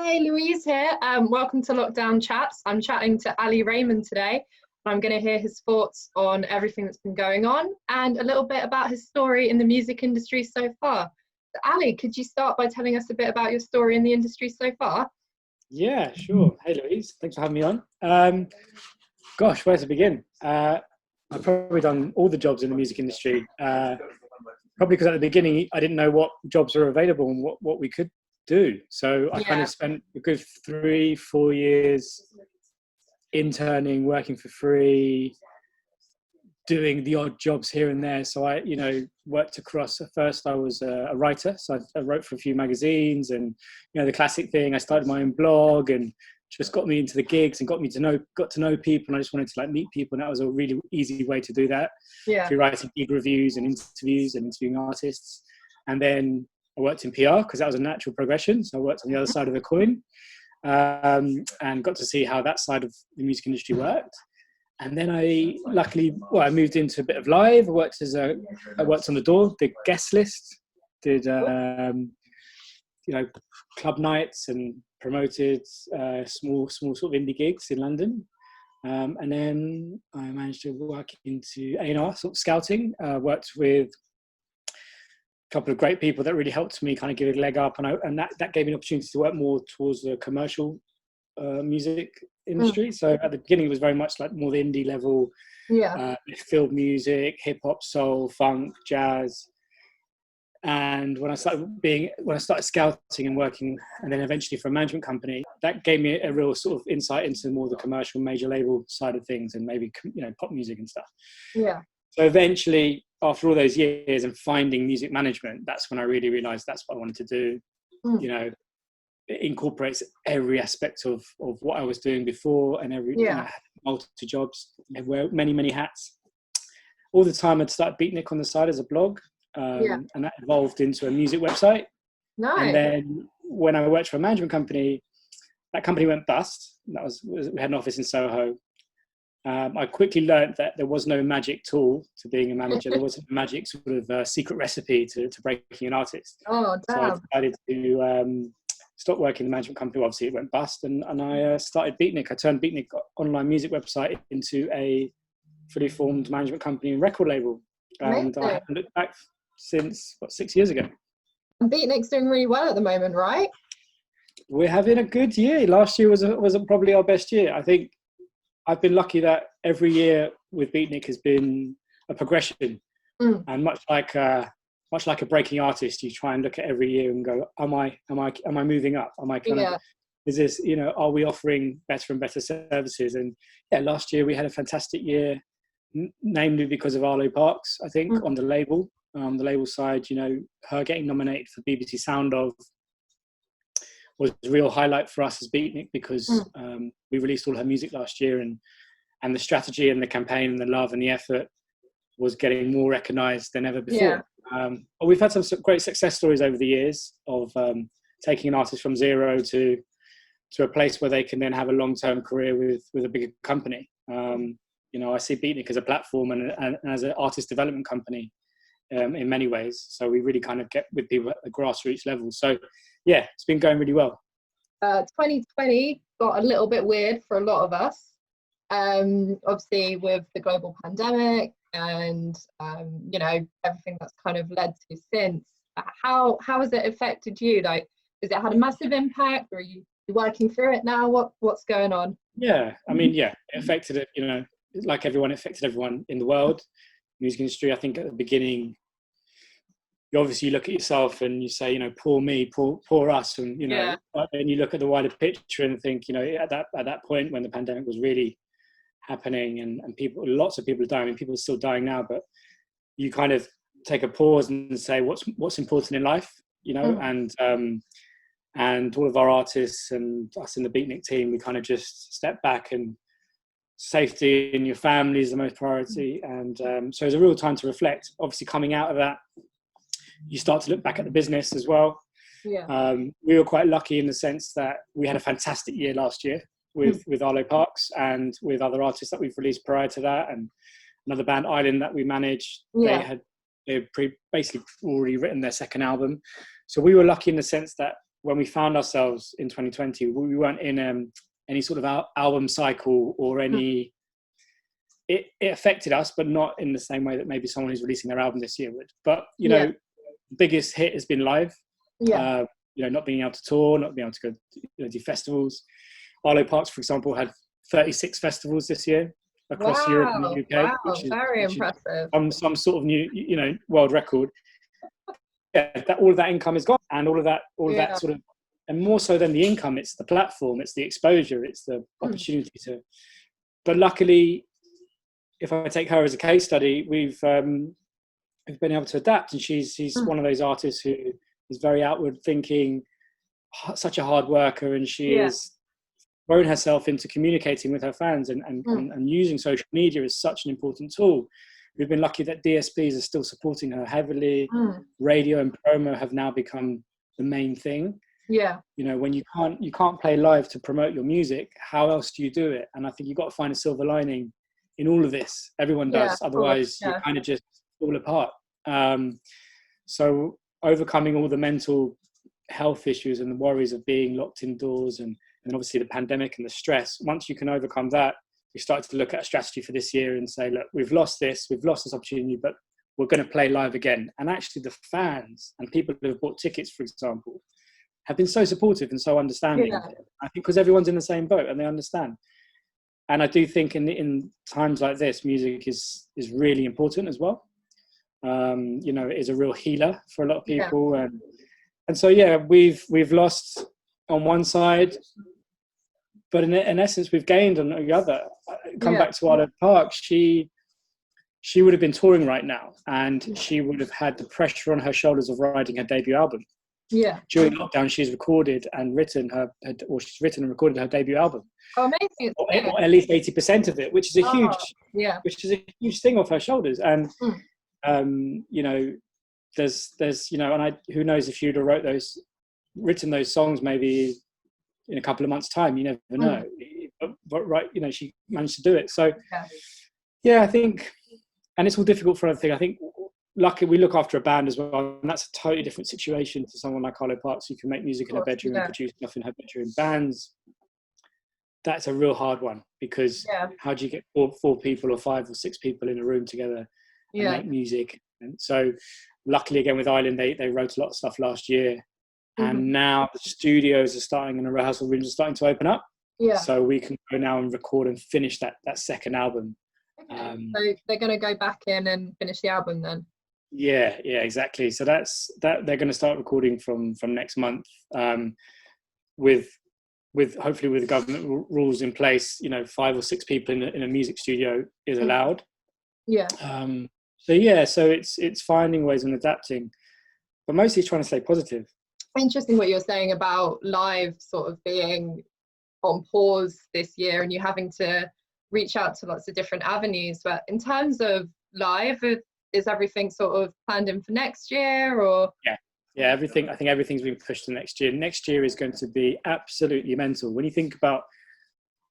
Hey, Louise here. Welcome to Lockdown Chats. I'm chatting to Ali Raymond today. I'm going to hear his thoughts on everything that's been going on and a little bit about his story in the music industry so far. So, Ali, could you start by telling us a bit about your story in the industry so far? Yeah, sure. Hey, Louise. Thanks for having me on. Gosh, where to begin? I've probably done all the jobs in the music industry. Probably because at the beginning, I didn't know what jobs were available and what we could do. So I kind Yeah, of spent a good 3-4 years interning, working for free, doing the odd jobs here and there. So I, worked across. At first, I was a writer, so I wrote for a few magazines, and the classic thing. I started my own blog, and just got me into the gigs and got to know people. And I just wanted to meet people, and that was a really easy way to do that yeah, through writing gig reviews and interviews and interviewing artists. And then I worked in PR because that was a natural progression. So I worked on the other side of the coin, and got to see how that side of the music industry worked. And then I moved into a bit of live. I worked on the door, did guest list, did club nights, and promoted small sort of indie gigs in London. And then I managed to work into A&R sort of scouting. Worked with a couple of great people that really helped me kind of give it a leg up, and that gave me an opportunity to work more towards the commercial music industry. So at the beginning, it was very much more the indie level, yeah, field music, hip hop, soul, funk, jazz. And when I started scouting and working, and then eventually for a management company, that gave me a real sort of insight into more the commercial major label side of things, and maybe pop music and stuff. yeah, So eventually, after all those years and finding music management, that's when I really realized that's what I wanted to do. It incorporates every aspect of what I was doing before, and multi jobs. I wear many hats. All the time, I'd start Beatnik on the side as a blog, and that evolved into a music website. nice. And then when I worked for a management company, that company went bust. We had an office in Soho. I quickly learned that there was no magic tool to being a manager. There wasn't a magic sort of secret recipe to breaking an artist. Oh, So I damn. decided to stop working in the management company. Obviously, it went bust, and I started Beatnik. I turned Beatnik online music website into a fully formed management company and record label. And I Amazing. haven't looked back since 6 years ago. And Beatnik's doing really well at the moment, right? We're having a good year. Last year was probably our best year. I think I've been lucky that every year with Beatnik has been a progression, and much like a breaking artist, you try and look at every year and go, am I moving up? Am I is this, are we offering better and better services? And last year we had a fantastic year, namely because of Arlo Parks, I think, on the label. The label side, her getting nominated for BBC Sound Of was a real highlight for us as Beatnik, because we released all her music last year, and the strategy and the campaign and the love and the effort was getting more recognised than ever before. But we've had some great success stories over the years of taking an artist from zero to a place where they can then have a long-term career with a bigger company. I see Beatnik as a platform and as an artist development company in many ways. So we really kind of get with people at the grassroots level. So it's been going really well. 2020 got a little bit weird for a lot of us. Obviously with the global pandemic and everything that's kind of led to since. How has it affected you? Has it had a massive impact, or are you working through it now? What's going on? Yeah, I mean, it affected it, like everyone, it affected everyone in the world. Music industry, I think at the beginning, you obviously look at yourself and you say, poor me, poor us, and but then you look at the wider picture and think, at that point when the pandemic was really happening and lots of people are dying. I mean, people are still dying now, but you kind of take a pause and say, what's important in life, and all of our artists and us in the Beatnik team, we kind of just step back, and safety in your family is the most priority. And so it's a real time to reflect. Obviously, coming out of that, you start to look back at the business as well. We were quite lucky in the sense that we had a fantastic year last year with Arlo Parks and with other artists that we've released prior to that, and another band, Island, that we managed. They had basically already written their second album. So we were lucky in the sense that when we found ourselves in 2020, we weren't in any sort of album cycle or any. It affected us, but not in the same way that maybe someone who's releasing their album this year would. But you know, biggest hit has been live. You know, not being able to tour, not being able to go do festivals. Arlo Parks, for example, had 36 festivals this year across Europe and the UK, which is very impressive. Some sort of new, you know, world record. All of that income is gone, and all of that sort of, and more so than the income, it's the platform, it's the exposure, it's the opportunity to. But luckily, if I take her as a case study, we've been able to adapt, and she's one of those artists who is very outward thinking, such a hard worker, and she has thrown herself into communicating with her fans and using social media as such an important tool. We've been lucky that DSPs are still supporting her heavily. Radio and promo have now become the main thing. You know, when you can't play live to promote your music, how else do you do it? And I think you've got to find a silver lining in all of this. Everyone does, otherwise you kind of just fall apart. So overcoming all the mental health issues and the worries of being locked indoors and obviously the pandemic and the stress, once you can overcome that, we started to look at a strategy for this year and say, look, we've lost this opportunity, but we're going to play live again. And actually the fans and people who have bought tickets, for example, have been so supportive and so understanding. I think because everyone's in the same boat and they understand. And I do think in times like this, music is really important as well. You know, it is a real healer for a lot of people. And so, we've lost on one side, but in essence, we've gained on the other. Come back to Arlo Parks, she would have been touring right now, and she would have had the pressure on her shoulders of writing her debut album. During lockdown, she's recorded and written she's written and recorded her debut album. Oh, amazing! Or at least 80% of it, which is a huge thing off her shoulders. And you know, there's you know, and who knows if you'd have written those songs maybe in a couple of months' time, you never know. But right, you know, she managed to do it. So I think, and it's all difficult for everything. I think luckily we look after a band as well, and that's a totally different situation to someone like Arlo Parks who can make music in her bedroom and produce stuff in her bedroom. Bands, that's a real hard one, because how do you get four people or 5 or 6 people in a room together and make music? And so luckily again with Island, they wrote a lot of stuff last year, and now the studios are starting and the rehearsal rooms are starting to open up, so we can go now and record and finish that second album. So they're going to go back in and finish the album then? Yeah, exactly. So that's they're going to start recording from next month, with hopefully with the government rules in place. You know, 5 or 6 people in a music studio is allowed. So it's finding ways and adapting, but mostly trying to stay positive. Interesting what you're saying about live sort of being on pause this year and you having to reach out to lots of different avenues. But in terms of live, is everything sort of planned in for next year, or? Yeah, everything. I think everything's been pushed to next year. Next year is going to be absolutely mental. When you think about,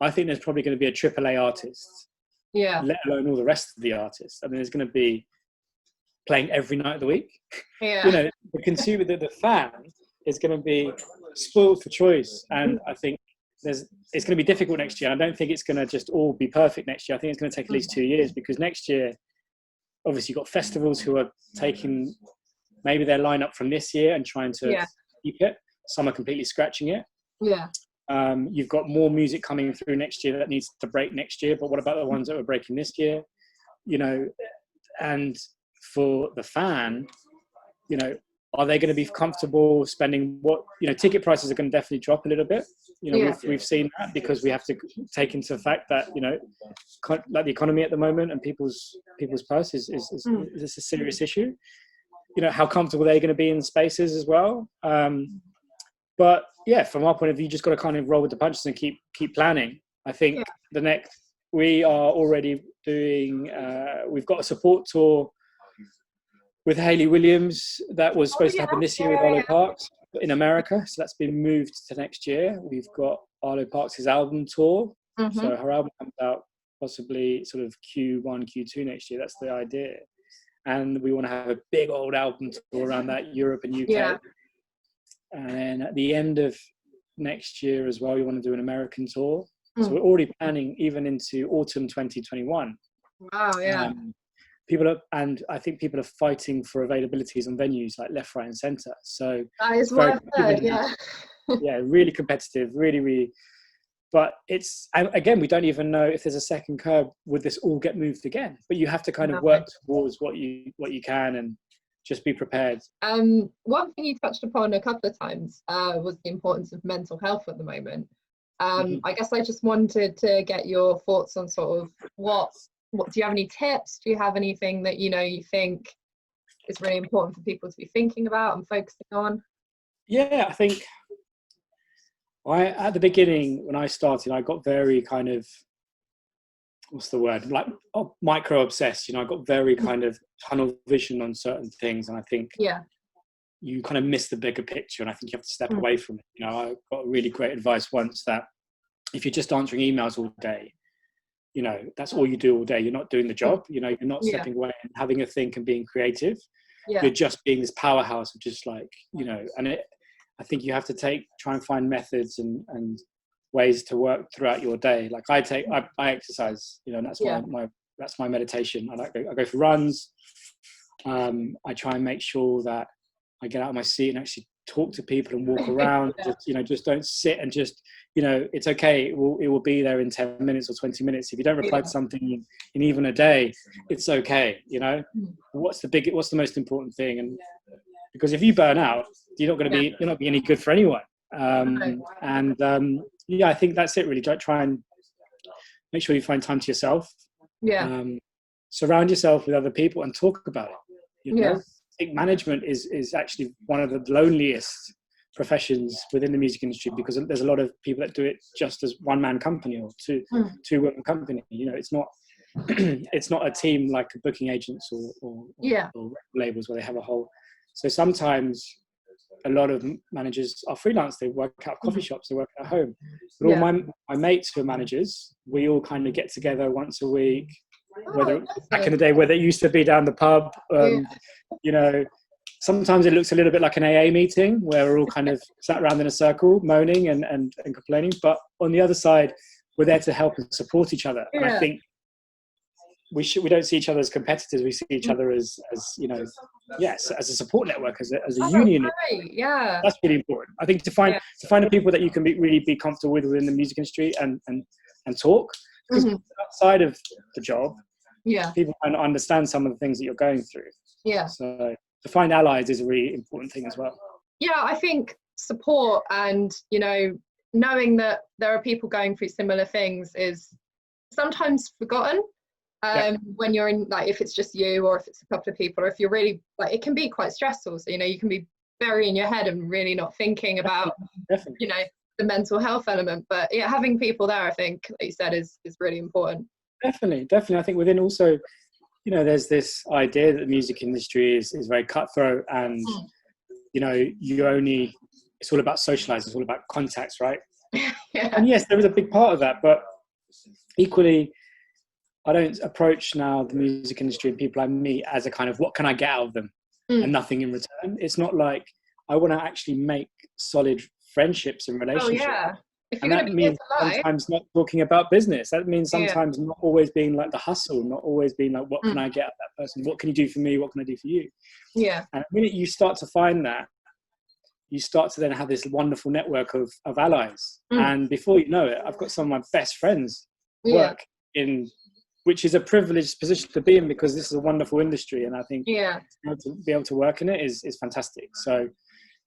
I think there's probably going to be a AAA artist, let alone all the rest of the artists. I mean, there's going to be playing every night of the week. You know, the consumer, the fan is going to be spoiled for choice, and I think it's going to be difficult next year. I don't think it's going to just all be perfect next year. I think it's going to take at least 2 years, because next year, obviously, you've got festivals who are taking maybe their lineup from this year and trying to keep it. Some are completely scratching it. You've got more music coming through next year that needs to break next year, but what about the ones that were breaking this year? You know, and for the fan, you know, are they going to be comfortable spending ticket prices are going to definitely drop a little bit. You know, we've seen that, because we have to take into the fact that, you know, like the economy at the moment and people's purse is a serious issue. You know, how comfortable they're going to be in spaces as well. But from our point of view, you just got to kind of roll with the punches and keep planning. I think we are already doing, we've got a support tour with Hayley Williams that was supposed to happen this year with Arlo Parks in America. So that's been moved to next year. We've got Arlo Parks' album tour. So her album comes out possibly sort of Q1, Q2 next year. That's the idea. And we want to have a big old album tour around that, Europe and UK. And then at the end of next year as well, we want to do an American tour. So Mm. we're already planning even into autumn 2021. Wow, yeah. And I think people are fighting for availabilities on venues like left, right, and centre. So That is it's what very, I've heard, yeah. yeah, really competitive, really, really. But it's, again, we don't even know if there's a second curve, would this all get moved again? But you have to kind of work towards what you can and just be prepared. One thing you touched upon a couple of times was the importance of mental health at the moment. I guess I just wanted to get your thoughts on sort of what do you have any tips? Do you have anything that you think is really important for people to be thinking about and focusing on? Yeah, I think at the beginning when I started, I got very kind of, what's the word, like micro obsessed. I got very kind of tunnel vision on certain things, and I think you kind of miss the bigger picture, and I think you have to step away from it. I got really great advice once that if you're just answering emails all day, that's all you do all day, you're not doing the job. You're not stepping away and having a think and being creative. You're just being this powerhouse of just like, and I think you have to try and find methods and ways to work throughout your day. Like I exercise, and that's my meditation. I go for runs. I try and make sure that I get out of my seat and actually talk to people and walk around. Just don't sit and just, it's okay. It will be there in 10 minutes or 20 minutes. If you don't reply to something in even a day, it's okay. What's the most important thing? And because if you burn out, you're not be any good for anyone. I think that's it really. Try and make sure you find time to yourself. Surround yourself with other people and talk about it. I think management is actually one of the loneliest professions within the music industry, because there's a lot of people that do it just as one-man company or two-woman company. It's not it's not a team like booking agents or labels where they have a whole. So sometimes a lot of managers are freelance. They work out coffee shops, they work at home. But all my mates who are managers, we all kind of get together once a week. Whether back in the day, where they used to be down the pub, sometimes it looks a little bit like an AA meeting where we're all kind of sat around in a circle, moaning and complaining. But on the other side, we're there to help and support each other. And I think we don't see each other as competitors. We see each other as as a support network, as a union. Right. Yeah, that's really important. I think to find the people that you can really be comfortable with within the music industry and talk, because outside of the job, people can understand some of the things that you're going through. So to find allies is a really important thing as well. I think support and knowing that there are people going through similar things is sometimes forgotten. When you're in, like, if it's just you or if it's a couple of people, or if you're really, like, it can be quite stressful, so you can be very in your head and really not thinking about the mental health element. But having people there, I think, like you said, is really important. Definitely. I think within also, there's this idea that the music industry is very cutthroat, and it's all about socializing, it's all about contacts, right? And yes, there is a big part of that, but equally I don't approach now the music industry and people I meet as a kind of, what can I get out of them and nothing in return. It's not like, I want to actually make solid friendships and relationships. And that means sometimes not talking about business. That means sometimes not always being like the hustle, not always being like, what can I get out of that person? What can you do for me? What can I do for you? And the minute you start to find that, you start to then have this wonderful network of allies. And before you know it, I've got some of my best friends work in, which is a privileged position to be in, because this is a wonderful industry. And I think to be able to work in it is fantastic. So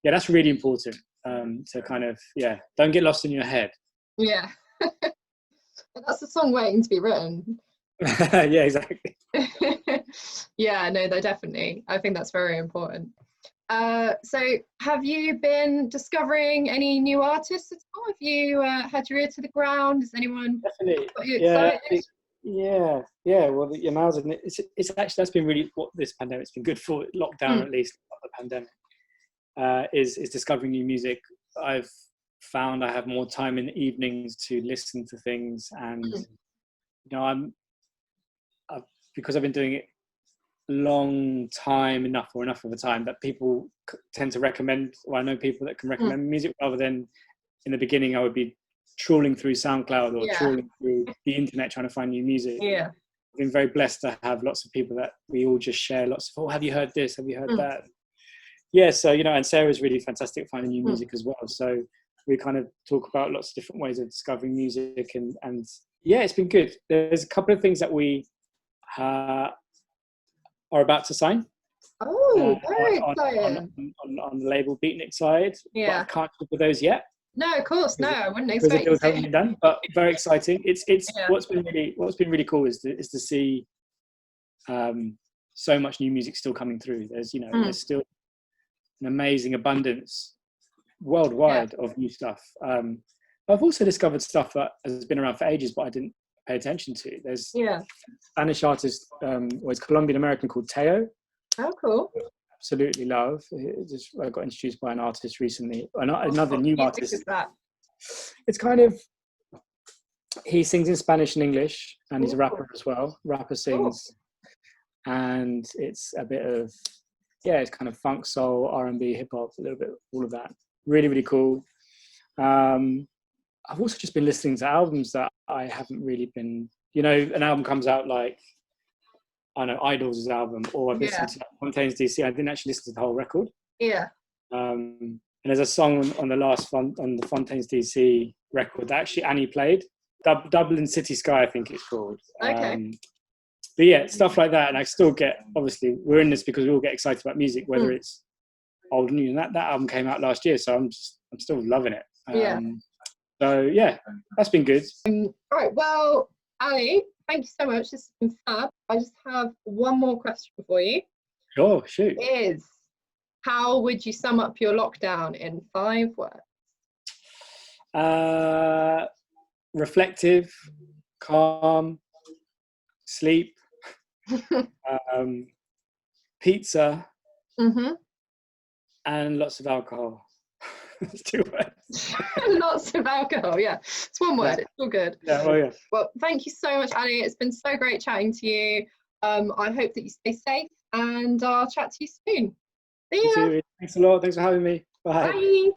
that's really important, to kind of, don't get lost in your head. That's a song waiting to be written. Exactly. No, definitely. I think that's very important. So have you been discovering any new artists at all? Have you had your ear to the ground? Has anyone got you excited? Well, it's actually, that's been really what this pandemic's been good for. Lockdown, at least, not the pandemic, is discovering new music. I've found I have more time in the evenings to listen to things, and because I've been doing it long time enough of a time that people tend to recommend, or I know people that can recommend music, rather than in the beginning I would be trawling through SoundCloud or trawling through the internet trying to find new music. Yeah. I've been very blessed to have lots of people that we all just share lots of, oh, have you heard this? Have you heard that? Yeah, so, you know, and Sarah's really fantastic at finding new music as well. So we kind of talk about lots of different ways of discovering music, and yeah, it's been good. There's a couple of things that we are about to sign. Oh, very exciting. On the label Beatnik side. Yeah. But I can't talk about those yet. No, of course, no, I wouldn't expect the deals haven't been done, but very exciting. It's what's been really cool is to see so much new music still coming through. There's there's still an amazing abundance worldwide of new stuff. I've also discovered stuff that has been around for ages, but I didn't pay attention to. There's a Spanish artist, it's Colombian American, called Teo. Oh, cool. Absolutely love. I got introduced by an artist recently, another new artist. Is that? It's kind of, he sings in Spanish and English, and he's a rapper as well. Rapper sings, and it's a bit of, it's kind of funk, soul, R&B, hip hop, a little bit, all of that. Really, really cool. I've also just been listening to albums that I haven't really been, an album comes out like, I know Idol's album, or I've listened to Fontaines DC. I didn't actually listen to the whole record. Yeah. And there's a song on the Fontaines DC record that actually Annie played, Dublin City Sky, I think it's called. Okay. But yeah, stuff like that, and I still get, obviously, we're in this because we all get excited about music, whether it's old or new. And that album came out last year, so I'm still loving it. So yeah, that's been good. All right. Well, Ali, thank you so much. This has been fab. I just have one more question for you. Sure, shoot. How would you sum up your lockdown in 5 words? Reflective, calm, sleep, pizza, and lots of alcohol. It's 2 words. Lots of alcohol, it's 1 word. It's all good. Well, thank you so much, Ali. It's been so great chatting to you. I hope that you stay safe, and I'll chat to you soon. See ya. Thanks a lot. Thanks for having me. Bye. Bye.